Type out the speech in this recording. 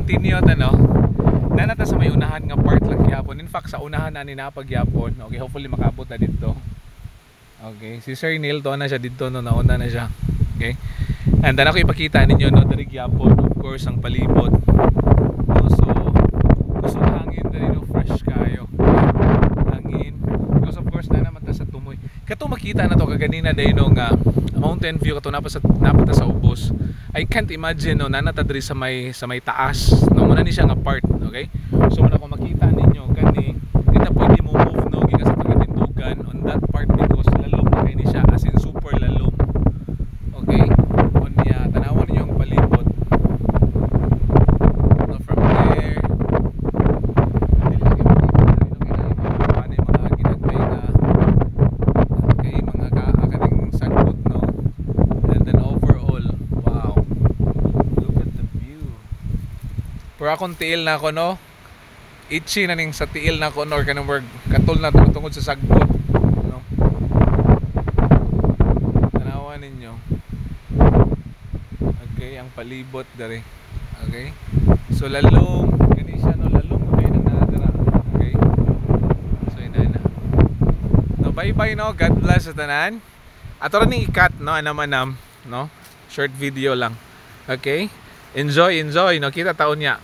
continue ano. Nanata sa may unahan nga part lang gyapon. In fact sa unahan na ni napagyapon. Okay, hopefully makabot na dito. Okay, si Sir Neil to na siya dito no, nauna na siya. Okay. And then ako ipakita ninyo no diri gyapon, of course ang palibot. No, so gusto na hangin diri no, fresh kayo. Hangin. Because of course na naman ta sa tumoy. Kato makita na to kaganina day no nga mountain view kato napata sa ubos. I can't imagine no nanata diri sa may taas. No muna ni siya nga part, okay? So muna ko makita ninyo kani kita pwede mo move no gikan sa Tagitindugan on that part because lalom na kay ni siya as in super lalom. Okay? Unya tanawan niyo ang palibot. So from there pero akong tiil na ako no, itchy na ning sa tiil na ako no, or kanang word katul na tungod sa sagbot no. Tanawan ninyo. Okay, ang palibot dari. Okay, so lalong gani siya no, lalong okay nang nadara. Okay, so ina na no, bye bye no, God bless sa tanan. Ato rin i-cut no, anamanam no, short video lang. Okay, enjoy no, kita taon niya.